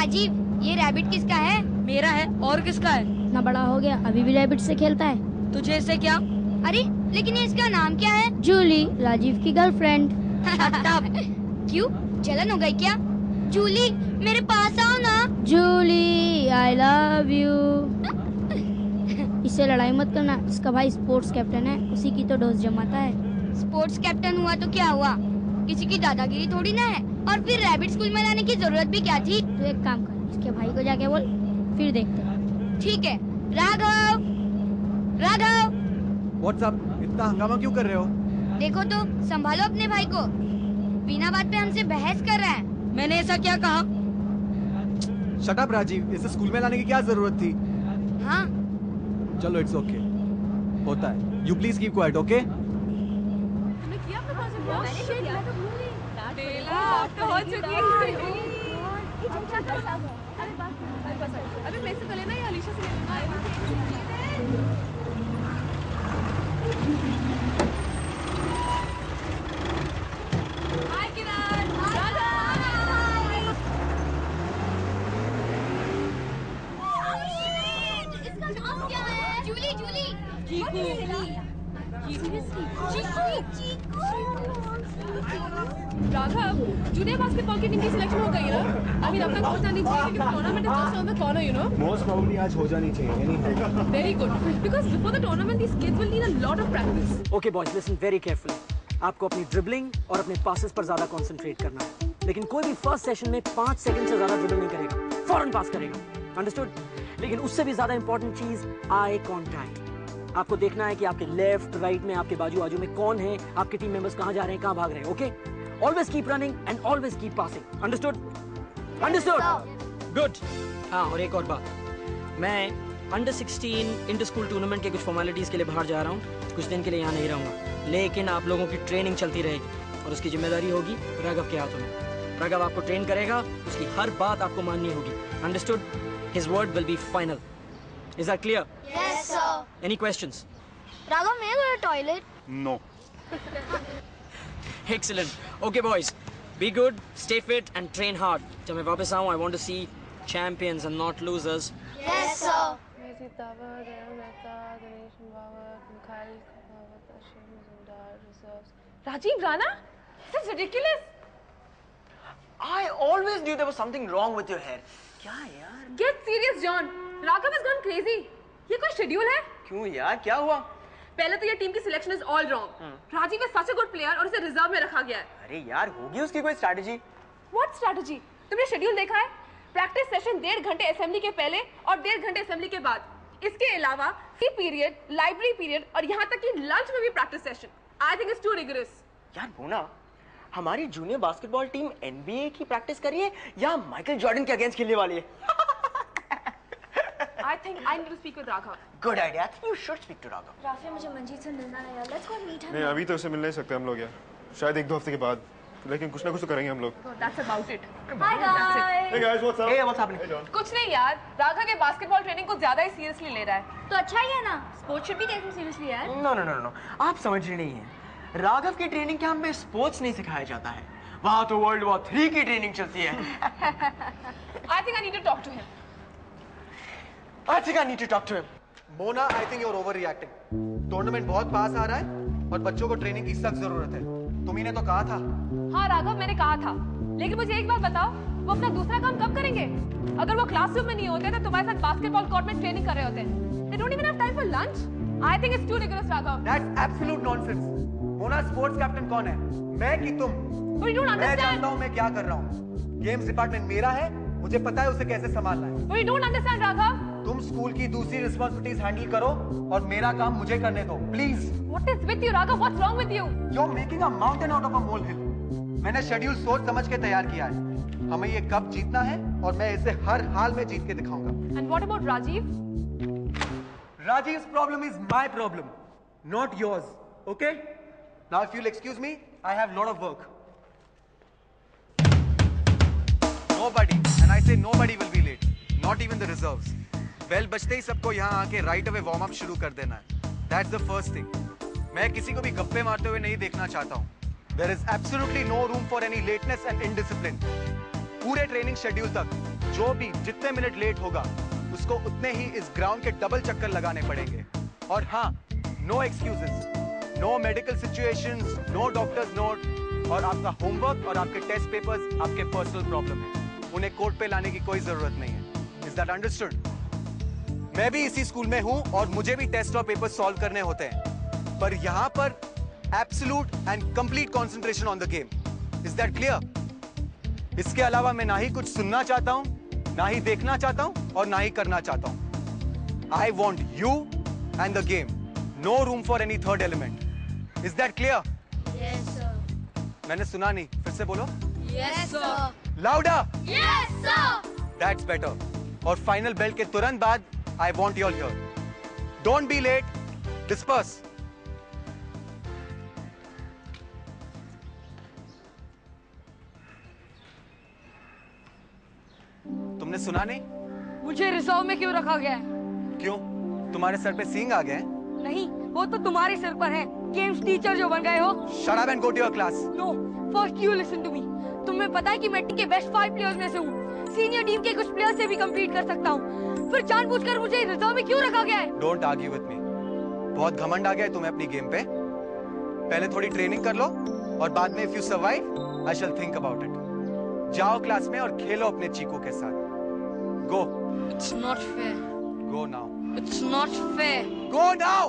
राजीव, ये रैबिट किसका है? मेरा है। और किसका है? इतना बड़ा हो गया अभी भी रैबिट से खेलता है। तुझे इससे क्या? अरे लेकिन ये इसका नाम क्या है? जूली, राजीव की गर्लफ्रेंड। क्यों, जलन हो गई क्या? जूली मेरे पास आओ ना। Julie I love you. इससे लड़ाई मत करना, इसका भाई स्पोर्ट्स कैप्टन है, उसी की तो डोज जमाता है। स्पोर्ट्स कैप्टन हुआ तो क्या हुआ, किसी की दादागिरी थोड़ी ना है। और फिर रैबिट स्कूल में लाने की जरूरत भी क्या थी? तू एक काम कर, इसके भाई को जाके बोल, फिर देखते हैं। ठीक है। राघव, राघव। What's up? इतना हंगामा क्यों कर रहे हो? देखो तो, संभालो अपने भाई को, बिना बात पे हमसे बहस कर रहा है। मैंने ऐसा क्या कहा? Shut up राजीव, इसे स्कूल में लाने की क्या जरूरत थी? हाँ चलो इट्स ओके, होता है। You please keep quiet, okay? अबे मैं से तो लेना या अलीशा से लेना? हाय किरण। इसका नाम क्या है? जूली, जूली। राघव, जूनियर बास्केटबॉल की टीम की सिलेक्शन हो गई है ना? I mean, अब तक हो जानी चाहिए क्योंकि tournament is just around the corner, you know? Most probably आज हो जानी चाहिए anyhow. Very good. Because before the tournament, these kids will need a lot of practice. Okay boys, listen very carefully. आपको अपनी ड्रिबलिंग और अपने passes पर ज्यादा कंसंट्रेट करना है, लेकिन कोई भी फर्स्ट सेशन में 5 सेकंड से ज्यादा ड्रिबल नहीं करेगा, फौरन पास करेगा, अंडरस्टूड? लेकिन उससे भी ज्यादा इंपॉर्टेंट चीज आई कांटेक्ट। आपको देखना है कि आपके लेफ्ट राइट में, आपके बाजू बाजू में कौन है, आपके टीम मेंबर्स कहां जा रहे हैं, कहां भाग रहे हैं। Okay, always keep running and always keep passing, understood? Understood? Good. हाँ, और एक और बात, मैं अंडर 16 इंटर स्कूल टूर्नामेंट के कुछ फॉर्मेलिटीज के लिए बाहर जा रहा हूँ, कुछ दिन के लिए यहाँ नहीं रहूँगा, लेकिन आप लोगों की ट्रेनिंग चलती रहेगी और उसकी जिम्मेदारी होगी राघव के हाथों में। राघव आपको ट्रेन करेगा, उसकी हर बात आपको माननी होगी, understood? His word will be final. Is that clear? Yes sir. Any questions? Raghav, मैं गया toilet. No. Excellent. Okay boys, be good, stay fit and train hard. जब मैं वापस आऊँ, I want to see champions and not losers. Yes sir. Rajiv, Rana? This is ridiculous. I always knew there was something wrong with your hair. क्या यार? Get serious, John. Raghav has gone crazy. ये कोई schedule है? क्यों यार, क्या हुआ? पहले तो ये टीम की selection is all wrong. Rajiv is such a good player और उसे रिजर्व में रखा गया है। अरे यार, होगी उसकी कोई स्ट्रैटेजी? What strategy? तुमने शेड्यूल देखा है? प्रैक्टिस सेशन 1.5 घंटे असेंबली के पहले और 1.5 घंटे असेंबली के बाद। इसके अलावा फ्री पीरियड, लाइब्रेरी पीरियड और यहाँ तक कि लंच में भी practice session. I think it's too rigorous. यार मोना, हमारी जूनियर बास्केटबॉल टीम एनबीए की प्रैक्टिस कर रही है या माइकल जॉर्डन के अगेंस्ट खेलने वाली है? I think I need to speak with Raghav. Good idea. I think you should speak to Raghav. Rafi, मुझे मंजीत से मिलना है यार। Let's go meet him. नहीं, अभी तो उससे मिल नहीं सकते हम लोग यार, शायद 1-2 हफ्ते के बाद, लेकिन कुछ ना कुछ तो करेंगे हम लोग। So that's about it. Hi guys. Hey guys, what's up? Hey, what's happening? Hey John. कुछ नहीं यार, राघव के बास्केटबॉल ट्रेनिंग को ज्यादा ही सीरियसली ले रहा है। तो अच्छा ही है ना, sports should be taken seriously यार। No, no, no, no. आप समझ रहे नहीं हैं। राघव की ट्रेनिंग कैंप में स्पोर्ट्स नहीं सिखाया जाता है, वहाँ तो वर्ल्ड वॉर 3 की ट्रेनिंग चलती है। I think I need to talk to him. I think I need to talk to him. Mona, I think you're overreacting. Tournament बहुत पास आ रहा है और बच्चों को ट्रेनिंग की सख्त जरूरत है। तुम्ही ने तो कहा था। हाँ राघव, मैंने कहा था, लेकिन मुझे एक बात बताओ, वो अपना दूसरा काम कब करेंगे? अगर वो क्लासरूम में नहीं होते तो तुम्हारे साथ बास्केटबॉल कोर्ट में ट्रेनिंग कर रहे होते। They don't even have time for lunch. I think it's too rigorous, Raghav. That's absolute nonsense. Mona, sports captain कौन है, मैं कि तुम? But you don't मैं understand. जानता हूँ मैं क्या कर रहा हूँ। गेम्स डिपार्टमेंट मेरा है, मुझे पता है उसे कैसे संभालना है। But you don't understand, Raghav. तुम स्कूल की दूसरी रिस्पॉन्सिबिलिटीज हैंडल करो और मेरा काम मुझे करने दो, please. What is with you, Raghav? What's wrong with you? You're making a mountain out of a molehill. मैंने शेड्यूल सोच समझ के तैयार किया है। हमें ये कप जीतना है और मैं इसे हर हाल में जीत के दिखाऊंगा। And what about Rajiv? Rajiv's problem is my problem, not yours. Okay? Now, if you'll excuse me, I have a lot of work. Nobody, and I say nobody will be late. Not even the reserves. Well, बचते ही सबको यहाँ आके right away warm up शुरू कर देना है. That's the first thing. मैं किसी को भी गप्पे मारते हुए नहीं देखना चाहता हूँ. There is absolutely no room for any lateness and indiscipline. पूरे ट्रेनिंग शेड्यूल तक जो भी जितने मिनट लेट होगा उसको उतने ही इस ग्राउंड के डबल चक्कर लगाने पड़ेंगे। और हाँ, no excuses, no medical situations, no doctor's note, और आपका होमवर्क और आपके टेस्ट पेपर्स आपके पर्सनल प्रॉब्लम है, उन्हें कोर्ट पे लाने की कोई जरूरत नहीं है। Is that understood? मैं भी इसी स्कूल में हूं और मुझे भी टेस्ट और पेपर सॉल्व करने होते हैं, पर यहां पर absolute and complete concentration on the game. Is that clear? इसके अलावा मैं ना ही कुछ सुनना चाहता हूं, ना ही देखना चाहता हूं और ना ही करना चाहता हूं। I want you and the game, no room for any third element. Is that clear? Yes sir. मैंने सुना नहीं, फिर से बोलो। Yes sir. Louder. Yes sir. That's better. और फाइनल बेल के तुरंत बाद I want you all here. Don't be late, disperse. तुमने सुना नहीं? मुझे रिजर्व में क्यों रखा गया है? क्यों? तुम्हारे सर पे सींग आ गए हैं? नहीं, वो तो तुम्हारे सिर पर है, गेम्स टीचर जो बन गए हो। Shut up and go to your class. No, first you listen to me. तुम्हें पता है कि मैं टीम के बेस्ट 5 प्लेयर्स में से हूँ, सीनियर टीम के कुछ प्लेयर्स से भी कम्पीट कर सकता हूँ, फिर जानबूझकर मुझे रिजर्व में क्यों रखा गया है? Don't argue with me. बहुत घमंड आ गया है तुम्हें अपनी गेम पे। पहले थोड़ी ट्रेनिंग कर लो और बाद में if you survive, I shall think about it. जाओ क्लास में और खेलो अपने चीकू के साथ। Go. It's not fair. Go now. It's not fair. Go now.